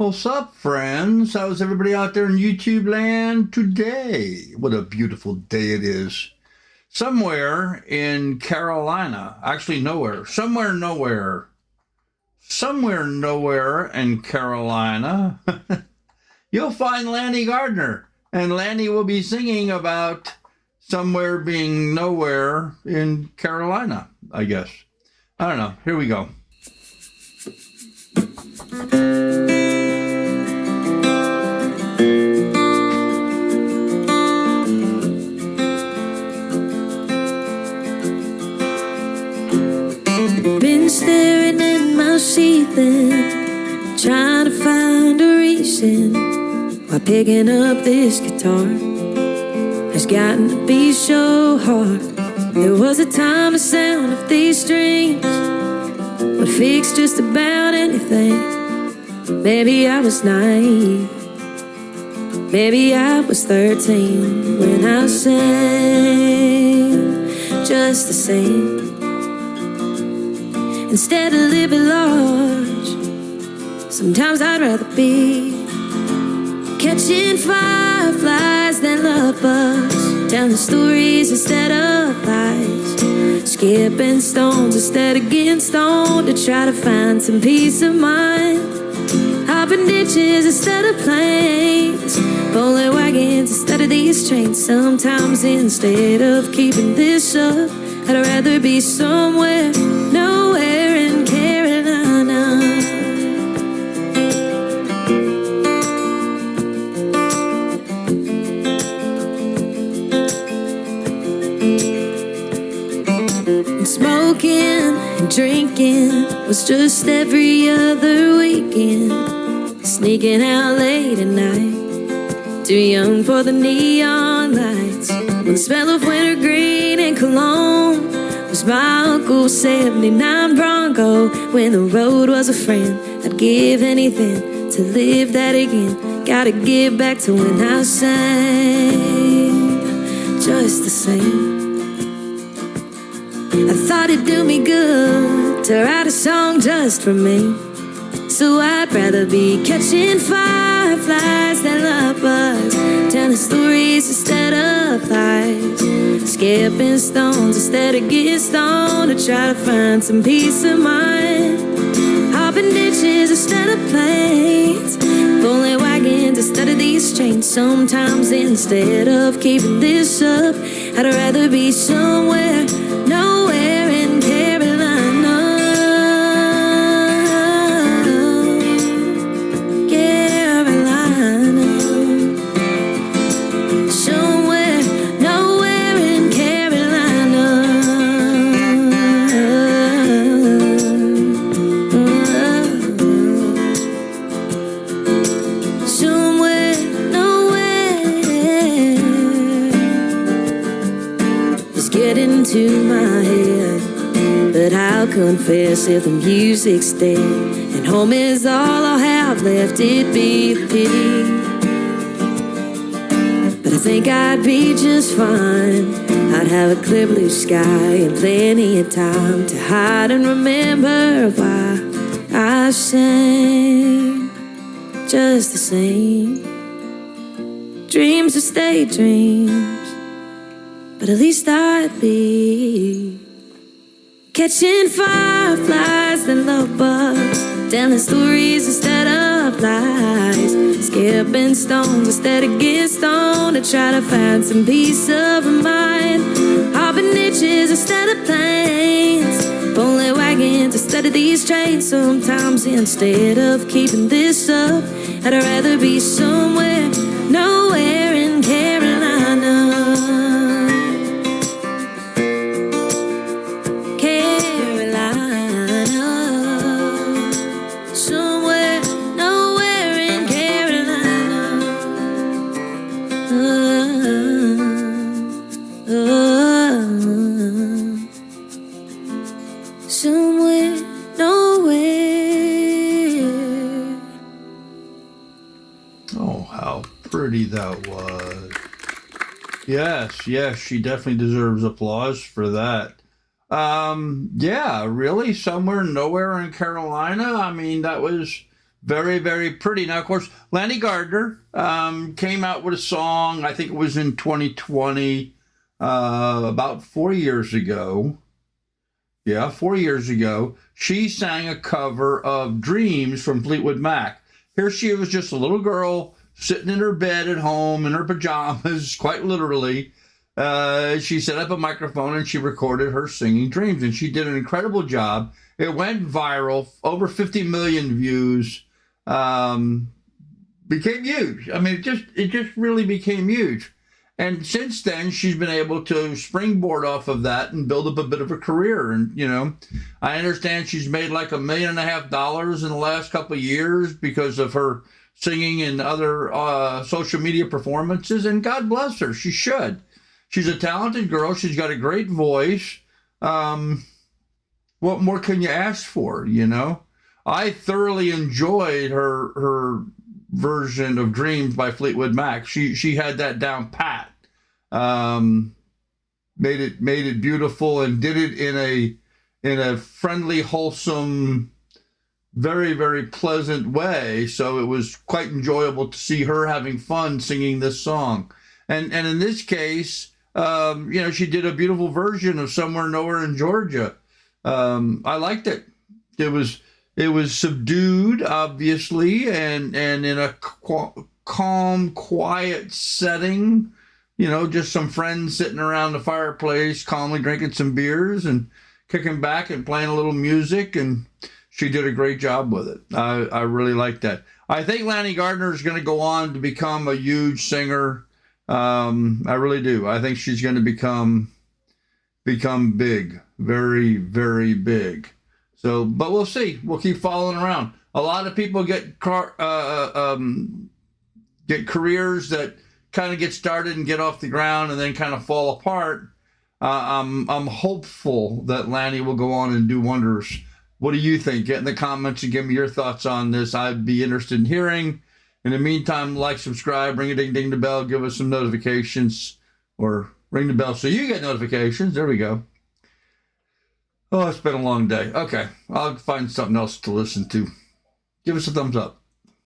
What's up, friends? How's everybody out there in YouTube land today? What a beautiful day it is. Somewhere in Carolina, actually nowhere, somewhere nowhere in Carolina, you'll find Lanie Gardner. And Lanie will be singing about somewhere being nowhere in Carolina, I guess. I don't know. Here we go. Been staring in my sheathing, trying to find a reason why picking up this guitar has gotten to be so hard. There was a time the sound of these strings would fix just about anything. Maybe I was naive, maybe I was 13 when I sang just the same. Instead of living large, sometimes I'd rather be catching fireflies than love bugs, telling stories instead of lies, skipping stones instead of getting stoned to try to find some peace of mind, hopping ditches instead of planes, pulling wagons instead of these trains. Sometimes instead of keeping this up, I'd rather be somewhere, nowhere in Carolina. And smoking and drinking was just every other weekend, sneaking out late at night, too young for the neon lights, when the smell of wintergreen and cologne was my uncle's 79 Bronco. When the road was a friend, I'd give anything to live that again. Gotta get back to when I sang just the same. I thought it'd do me good to write a song just for me, so I'd rather be catching fireflies than love bugs, telling stories instead of lies, skipping stones instead of getting stoned to try to find some peace of mind, hopping ditches instead of planes, pulling wagons instead of these trains. Sometimes instead of keeping this up, I'd rather be somewhere, nowhere in Carolina. To my head, but I'll confess if the music's dead and home is all I'll have left, it'd be a pity. But I think I'd be just fine. I'd have a clear blue sky and plenty of time to hide and remember why I sang just the same. Dreams will stay dreams, but at least I'd be catching fireflies than love bugs, telling stories instead of lies, skipping stones instead of getting stoned to try to find some peace of mind, hopping ditches instead of planes, pulling wagons instead of these trains. Sometimes instead of keeping this up, I'd rather be somewhere, nowhere in Carolina. Oh, how pretty that was. Yes, she definitely deserves applause for that. Yeah, really, somewhere, nowhere in Carolina. I mean, that was Very, very pretty. Now, of course, Lanie Gardner came out with a song, I think it was in 2020, about 4 years ago. Yeah, 4 years ago. She sang a cover of Dreams from Fleetwood Mac. Here she was, just a little girl sitting in her bed at home in her pajamas, quite literally. She set up a microphone and she recorded her singing Dreams, and she did an incredible job. It went viral, over 50 million views. Became huge. I mean, it just really became huge. And since then, she's been able to springboard off of that and build up a bit of a career. And, I understand she's made like $1.5 million in the last couple of years because of her singing and other social media performances. And God bless her. She should. She's a talented girl. She's got a great voice. What more can you ask for, I thoroughly enjoyed her version of Dreams by Fleetwood Mac. She had that down pat. Made it beautiful and did it in a friendly, wholesome, very, very pleasant way. So it was quite enjoyable to see her having fun singing this song. And in this case, she did a beautiful version of Somewhere Nowhere in Georgia. I liked it. It was subdued, obviously, and in a calm, quiet setting. Just some friends sitting around the fireplace, calmly drinking some beers and kicking back and playing a little music. And she did a great job with it. I really like that. I think Lanie Gardner is going to go on to become a huge singer. I really do. I think she's going to become big, very, very big. So, but we'll see. We'll keep following around. A lot of people get careers that kind of get started and get off the ground and then kind of fall apart. I'm hopeful that Lanie will go on and do wonders. What do you think? Get in the comments and give me your thoughts on this. I'd be interested in hearing. In the meantime, like, subscribe, ring a ding ding the bell, give us some notifications, or ring the bell so you get notifications. There we go. Oh, it's been a long day. Okay, I'll find something else to listen to. Give us a thumbs up.